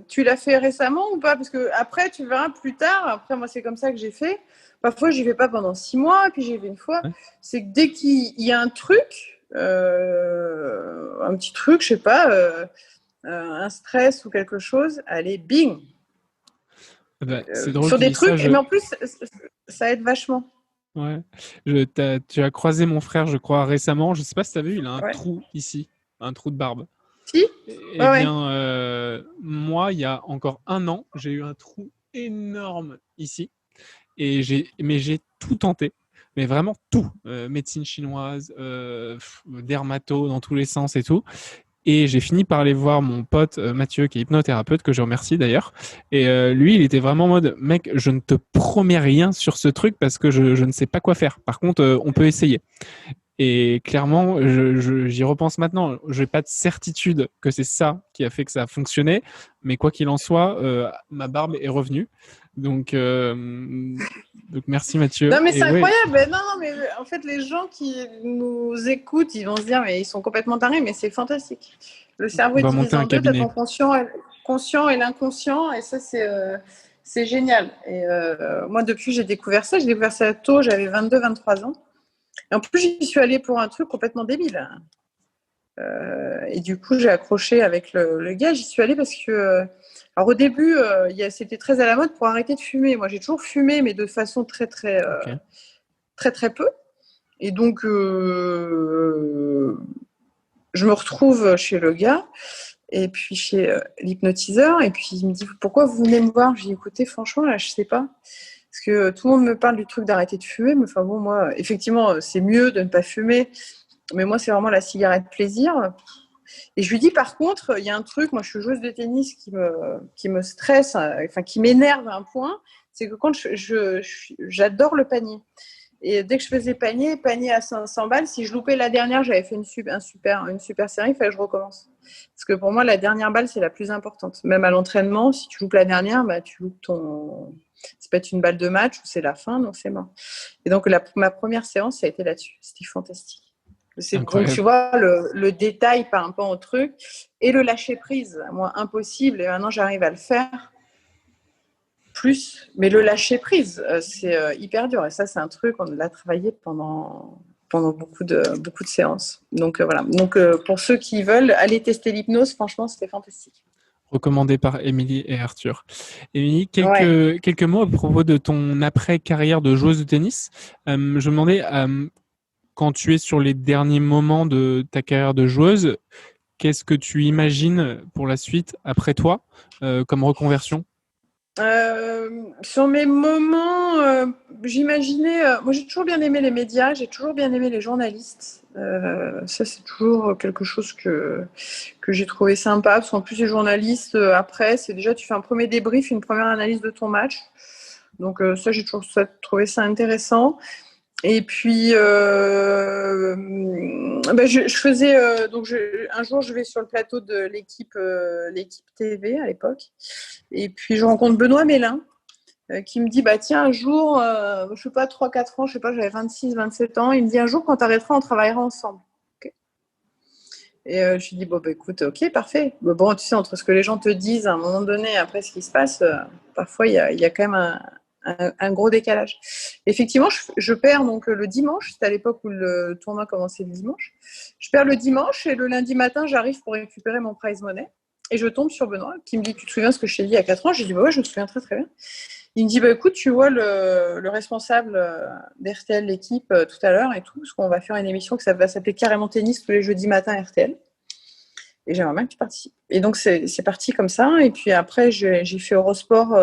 tu l'as fait récemment ou pas? Parce que après, tu verras plus tard. Après, moi, c'est comme ça que j'ai fait. Parfois, j'y vais pas pendant 6 mois, puis j'y vais une fois. Ouais. C'est que dès qu'il y a un truc, un petit truc, je sais pas, un stress ou quelque chose, allez, bing. C'est drôle sur des trucs, mais en plus, ça aide vachement. Ouais. Tu as croisé mon frère, je crois, récemment. Je sais pas si tu as vu, il a un trou ici, un trou de barbe. Si. Eh bien, moi, il y a encore 1 an, j'ai eu un trou énorme ici. Mais j'ai tout tenté. Mais vraiment tout. Médecine chinoise, dermato dans tous les sens et tout. Et j'ai fini par aller voir mon pote Mathieu, qui est hypnothérapeute, que je remercie d'ailleurs. Et lui, il était vraiment en mode, mec, je ne te promets rien sur ce truc parce que je ne sais pas quoi faire. Par contre, on peut essayer. Et clairement, j'y repense maintenant. Je n'ai pas de certitude que c'est ça qui a fait que ça a fonctionné. Mais quoi qu'il en soit, ma barbe est revenue. Donc merci Mathieu. Non mais c'est incroyable. Ouais. Non mais en fait les gens qui nous écoutent, ils vont se dire mais ils sont complètement tarés, mais c'est fantastique. Le cerveau est divisé en deux, t'as ton conscient et l'inconscient, et ça c'est génial. Et moi depuis j'ai découvert ça tôt, j'avais 22-23 ans. Et en plus j'y suis allée pour un truc complètement débile. Et du coup j'ai accroché avec le gars. J'y suis allée parce que alors au début, c'était très à la mode pour arrêter de fumer. Moi, j'ai toujours fumé, mais de façon très très peu. Et donc, je me retrouve chez le gars et puis chez l'hypnotiseur. Et puis il me dit pourquoi vous venez me voir? Je lui dis écoutez, franchement, là, je sais pas. Parce que tout le monde me parle du truc d'arrêter de fumer, mais enfin bon, moi, effectivement, c'est mieux de ne pas fumer. Mais moi, c'est vraiment la cigarette plaisir. Et je lui dis par contre, il y a un truc, moi je suis joueuse de tennis qui me stresse, enfin qui m'énerve à un point, c'est que quand j'adore le panier. Et dès que je faisais panier à 500 balles, si je loupais la dernière, j'avais fait une super série, il fallait que je recommence. Parce que pour moi, la dernière balle, c'est la plus importante. Même à l'entraînement, si tu loupes la dernière, tu loupes ton... C'est peut-être une balle de match ou c'est la fin, donc c'est mort. Et donc ma première séance, ça a été là-dessus. C'était fantastique. Donc, tu vois, le détail par rapport au truc et le lâcher prise, moi, impossible. Et maintenant, j'arrive à le faire plus. Mais le lâcher prise, c'est hyper dur. Et ça, c'est un truc, on l'a travaillé pendant beaucoup de séances. Donc, voilà. Donc, pour ceux qui veulent aller tester l'hypnose, franchement, c'était fantastique. recommandé par Émilie et Arthur. Émilie, Ouais. quelques mots à propos de ton après-carrière de joueuse de tennis. Je me demandais, quand tu es sur les derniers moments de ta carrière de joueuse, qu'est-ce que tu imagines pour la suite après toi comme reconversion? Sur mes moments, j'imaginais. Moi, j'ai toujours bien aimé les médias, j'ai toujours bien aimé les journalistes. Ça, c'est toujours quelque chose que j'ai trouvé sympa. Parce qu'en plus, les journalistes, après, c'est déjà, tu fais un premier débrief, une première analyse de ton match. Donc, ça, j'ai toujours trouvé ça intéressant. Et puis, je faisais. Un jour, je vais sur le plateau de l'équipe TV à l'époque. Et puis, je rencontre Benoît Mélin qui me dit bah tiens un jour je sais pas 3 4 ans, je sais pas, j'avais 26 27 ans, il me dit un jour quand tu arrêteras on travaillera ensemble. Okay. Et je lui dis bon bah écoute, ok, parfait. Mais bon, tu sais, entre ce que les gens te disent à un moment donné et après ce qui se passe, parfois il y a quand même un gros décalage. Effectivement, je perds donc le dimanche, c'était à l'époque où le tournoi commençait le dimanche. Je perds le dimanche et le lundi matin j'arrive pour récupérer mon prize money et je tombe sur Benoît qui me dit tu te souviens ce que je t'ai dit il y a 4 ans? J'ai dit bah ouais, je me souviens très très bien. Il me dit bah écoute, tu vois le responsable d'RTL, l'équipe, tout à l'heure et tout, parce qu'on va faire une émission qui va s'appeler Carrément Tennis tous les jeudis matins RTL. Et j'aimerais bien que tu participes. Et donc c'est parti comme ça. Et puis après, j'ai fait Eurosport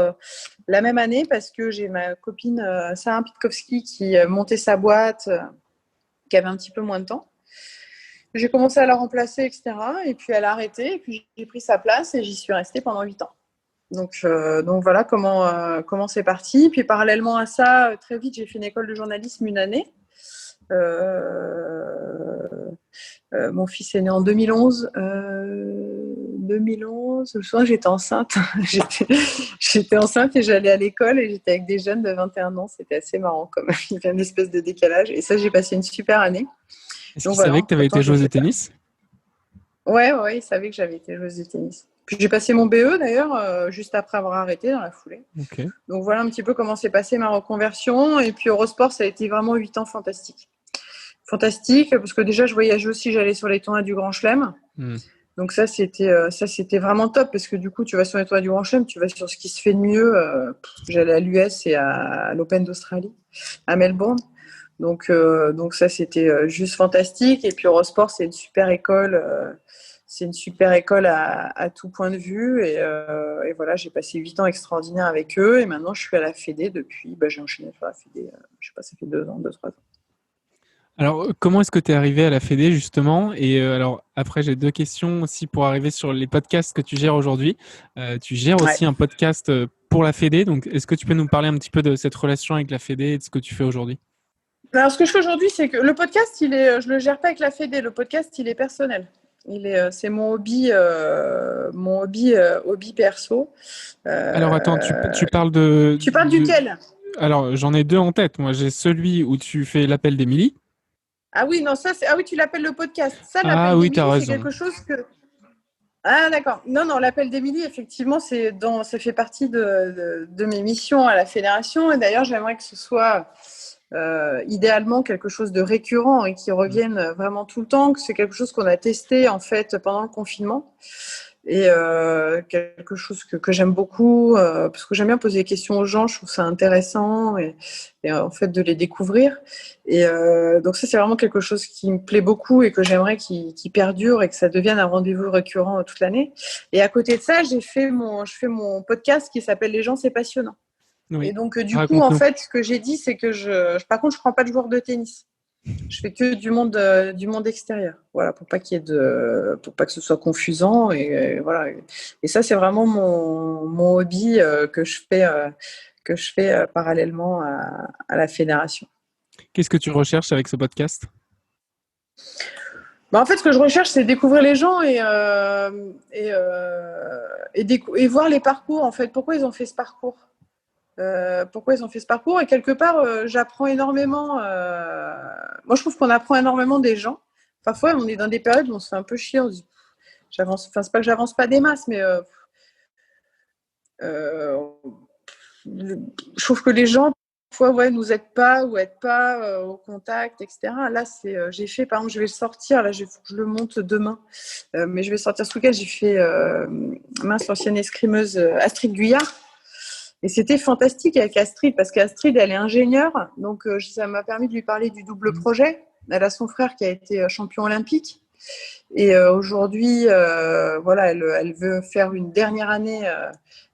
la même année parce que j'ai ma copine Sarah Pitkowski qui montait sa boîte, qui avait un petit peu moins de temps. J'ai commencé à la remplacer, etc. Et puis elle a arrêté. Et puis j'ai pris sa place et j'y suis restée pendant 8 ans. Donc voilà comment c'est parti. Puis parallèlement à ça, très vite, j'ai fait une école de journalisme une année. Mon fils est né en 2011. 2011, je me souviens, j'étais enceinte. j'étais enceinte et j'allais à l'école et j'étais avec des jeunes de 21 ans. C'était assez marrant quand même. Il y avait une espèce de décalage. Et ça, j'ai passé une super année. Est-ce Donc qu'ils voilà, savaient que tu avais entre-temps, été j'ai joueuse de fait ça. tennis? Ouais, ils savaient que j'avais été joueuse de tennis. Puis j'ai passé mon BE d'ailleurs, juste après avoir arrêté dans la foulée. Ok. Donc voilà un petit peu comment s'est passée ma reconversion. Et puis Eurosport, ça a été vraiment 8 ans fantastiques. Fantastique, parce que déjà je voyageais aussi, j'allais sur les tournois du Grand Chelem. Donc ça c'était vraiment top, parce que du coup tu vas sur les tournois du Grand Chelem, tu vas sur ce qui se fait de mieux. J'allais à l'US et à l'Open d'Australie, à Melbourne. Donc ça c'était juste fantastique. Et puis Eurosport, c'est une super école. C'est une super école à tout point de vue. Et voilà, j'ai passé 8 ans extraordinaires avec eux. Et maintenant, je suis à la Fédé depuis. J'ai enchaîné sur la Fédé, je sais pas, ça fait 2 ans, 2-3 ans. Alors, comment est-ce que tu es arrivé à la Fédé, justement? Et alors, après, j'ai deux questions aussi pour arriver sur les podcasts que tu gères aujourd'hui. Tu gères Ouais. aussi un podcast pour la Fédé. Donc, est-ce que tu peux nous parler un petit peu de cette relation avec la Fédé et de ce que tu fais aujourd'hui? Alors, ce que je fais aujourd'hui, c'est que le podcast, je le gère pas avec la Fédé. Le podcast, il est personnel. C'est mon hobby perso. Alors, attends, tu parles Tu parles duquel? Alors, j'en ai deux en tête. Moi, j'ai celui où tu fais l'appel d'Émilie. Ah oui, non, ah oui, tu l'appelles le podcast. Ça, Ah l'appel oui, t'as d'Émilie, c'est raison. quelque chose que. Ah d'accord. Non, l'appel d'Émilie, effectivement, ça fait partie de mes missions à la fédération. Et d'ailleurs, j'aimerais que ce soit idéalement quelque chose de récurrent et qui revienne vraiment tout le temps, que c'est quelque chose qu'on a testé en fait pendant le confinement. Et quelque chose que j'aime beaucoup, parce que j'aime bien poser des questions aux gens, je trouve ça intéressant et en fait de les découvrir. Et donc ça, c'est vraiment quelque chose qui me plaît beaucoup et que j'aimerais qu'il perdure et que ça devienne un rendez-vous récurrent toute l'année. Et à côté de ça, je fais mon podcast qui s'appelle Les gens, c'est passionnant. Et Oui. donc du coup, en Raconte-nous. fait, ce que j'ai dit, c'est que par contre, je prends pas de joueurs de tennis. Je fais que du monde extérieur. Voilà, pour pas que ce soit confusant et voilà. Et ça, c'est vraiment mon hobby que je fais parallèlement à la fédération. Qu'est-ce que tu recherches avec ce podcast? En fait, ce que je recherche, c'est découvrir les gens et voir les parcours. En fait, pourquoi ils ont fait ce parcours. Et quelque part, j'apprends énormément. Moi, je trouve qu'on apprend énormément des gens. Parfois, on est dans des périodes où on se fait un peu chier. On se dit, j'avance. Enfin, c'est pas que j'avance pas des masses, mais je trouve que les gens ouais, nous aide pas ou aide pas au contact, etc. Là, j'ai fait, par exemple, je vais sortir, là, il faut que je le monte demain, mais je vais sortir ce week-end, j'ai fait l'ancienne escrimeuse Astrid Guyard. Et c'était fantastique avec Astrid, parce qu'Astrid, elle est ingénieure, donc ça m'a permis de lui parler du double projet. Elle a son frère qui a été champion olympique. Et aujourd'hui, voilà, elle veut faire une dernière année,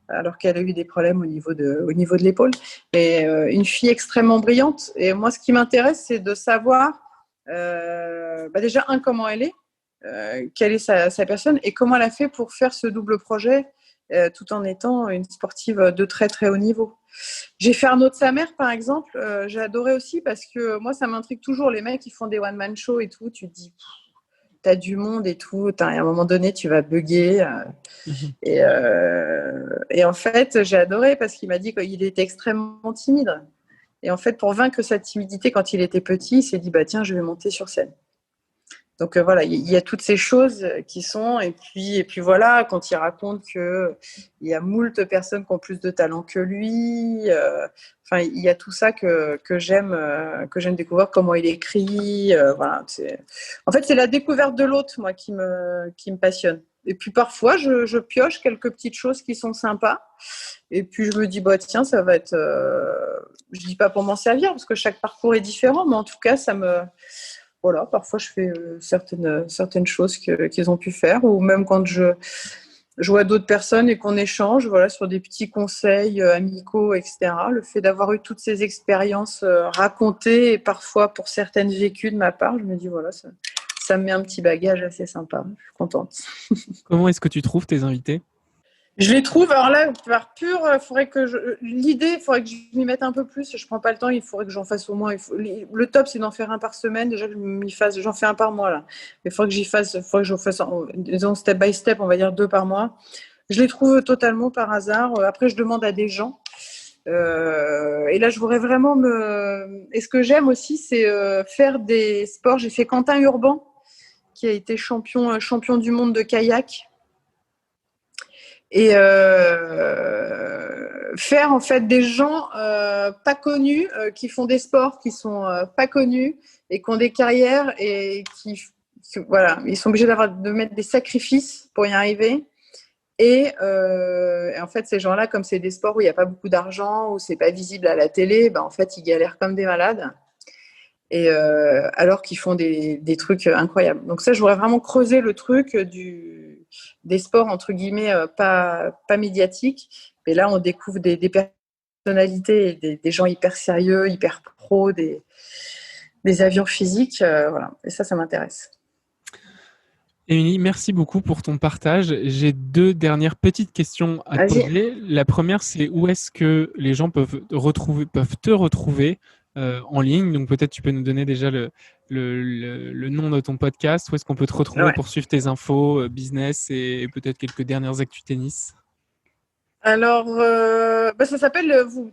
alors qu'elle a eu des problèmes au niveau de l'épaule. Et une fille extrêmement brillante. Et moi, ce qui m'intéresse, c'est de savoir déjà, comment elle est, quelle est sa personne, et comment elle a fait pour faire ce double projet, tout en étant une sportive de très très haut niveau. J'ai fait Arnaud de sa mère, par exemple. J'ai adoré aussi, parce que moi, ça m'intrigue toujours, les mecs qui font des one-man shows et tout. Tu te dis, t'as du monde et tout, à un moment donné, tu vas bugger. Et en fait, j'ai adoré, parce qu'il m'a dit qu'il était extrêmement timide. Et en fait, pour vaincre cette timidité, quand il était petit, il s'est dit, tiens, je vais monter sur scène. Donc voilà, il y a toutes ces choses qui sont, et puis voilà, quand il raconte qu'il y a moult personnes qui ont plus de talent que lui, il y a tout ça que j'aime découvrir, comment il écrit, voilà. En fait, c'est la découverte de l'autre, moi, qui me passionne. Et puis parfois, je pioche quelques petites choses qui sont sympas, et puis je me dis, tiens, ça va être, je dis pas pour m'en servir, parce que chaque parcours est différent, mais en tout cas, voilà, parfois je fais certaines choses qu'ils ont pu faire, ou même quand je vois d'autres personnes et qu'on échange, voilà, sur des petits conseils amicaux, etc. Le fait d'avoir eu toutes ces expériences racontées, et parfois pour certaines vécues de ma part, je me dis, voilà, ça me met un petit bagage assez sympa. Je suis contente. Comment est-ce que tu trouves tes invités ? Je les trouve, alors là, par pur, l'idée, il faudrait que je m'y mette un peu plus. Je ne prends pas le temps, il faudrait que j'en fasse au moins. Le top, c'est d'en faire un par semaine. Déjà, j'en fais un par mois, là. Il faudrait que j'en fasse, disons, step by step, on va dire 2 par mois. Je les trouve totalement par hasard. Après, je demande à des gens. Et là, je voudrais vraiment Et ce que j'aime aussi, c'est faire des sports. J'ai fait Quentin Urban, qui a été champion du monde de kayak. Et faire en fait des gens pas connus qui font des sports qui sont pas connus et qui ont des carrières, et voilà, ils sont obligés de mettre des sacrifices pour y arriver. Et en fait, ces gens-là, comme c'est des sports où il n'y a pas beaucoup d'argent, où c'est pas visible à la télé, en fait, ils galèrent comme des malades. Et alors qu'ils font des trucs incroyables. Donc ça, je voudrais vraiment creuser le truc des sports entre guillemets pas médiatiques. Et là, on découvre des personnalités, des gens hyper sérieux, hyper pros, des avions physiques. Voilà. Et ça m'intéresse. Émilie, merci beaucoup pour ton partage. J'ai 2 dernières petites questions à te poser. La première, c'est où est-ce que les gens peuvent te retrouver en ligne. Donc peut-être tu peux nous donner déjà le nom de ton podcast. Où est-ce qu'on peut te retrouver pour suivre tes infos business et peut-être quelques dernières actus tennis? Alors, ça s'appelle, vous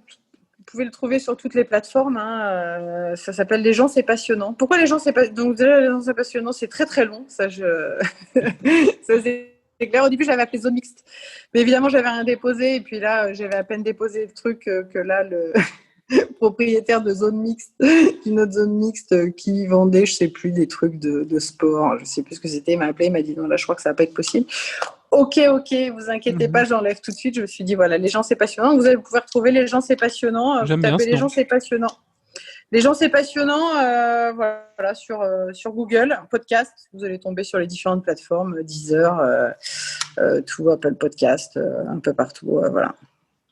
pouvez le trouver sur toutes les plateformes. Ça s'appelle Les gens, c'est passionnant. Pourquoi les gens, c'est passionnant? Donc déjà, Les gens, c'est passionnant, c'est très très long. Ça, ça c'est clair. Au début, j'avais appelé Zone Mixte. Mais évidemment, j'avais rien déposé. Et puis là, j'avais à peine déposé le truc que là, le propriétaire de Zone Mixte, d'une autre Zone Mixte qui vendait, je sais plus, des trucs de sport. Je sais plus ce que c'était. Il m'a appelé, il m'a dit non, là, je crois que ça va pas être possible. Ok, vous inquiétez pas, j'enlève tout de suite. Je me suis dit, voilà, Les gens, c'est passionnant. Vous allez pouvoir retrouver Les gens, c'est passionnant. Vous tapez Les gens, c'est passionnant. Les gens, c'est passionnant, voilà, sur Google, podcast. Vous allez tomber sur les différentes plateformes, Deezer, tout, Apple Podcast, un peu partout, voilà.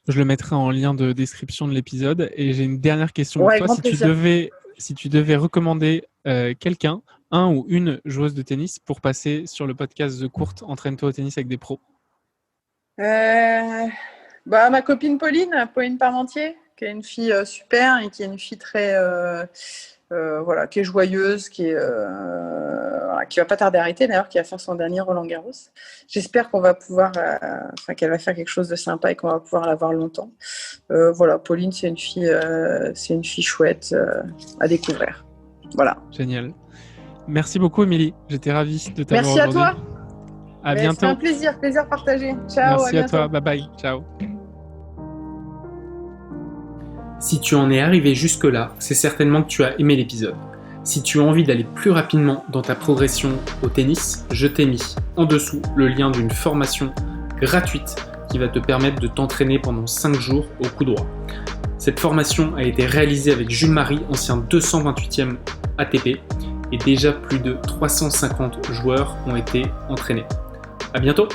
Je le mettrai en lien de description de l'épisode. Et j'ai une dernière question pour toi. Si tu devais recommander quelqu'un, un ou une joueuse de tennis, pour passer sur le podcast The Court, Entraîne-toi au tennis avec des pros. Ma copine Pauline Parmentier, qui est une fille super et qui est une fille très qui est joyeuse, qui va pas tarder à arrêter d'ailleurs, qui va faire son dernier Roland Garros. J'espère qu'on va pouvoir, qu'elle va faire quelque chose de sympa et qu'on va pouvoir la voir longtemps. Pauline, c'est une fille chouette à découvrir. Voilà. Génial. Merci beaucoup, Émilie. J'étais ravie de t'avoir aujourd'hui. Merci à toi. À bientôt. C'est un plaisir partagé. Ciao. Merci à toi. Bye bye. Ciao. Si tu en es arrivé jusque-là, c'est certainement que tu as aimé l'épisode. Si tu as envie d'aller plus rapidement dans ta progression au tennis, je t'ai mis en dessous le lien d'une formation gratuite qui va te permettre de t'entraîner pendant 5 jours au coup droit. Cette formation a été réalisée avec Jules Marie, ancien 228e ATP, et déjà plus de 350 joueurs ont été entraînés. À bientôt!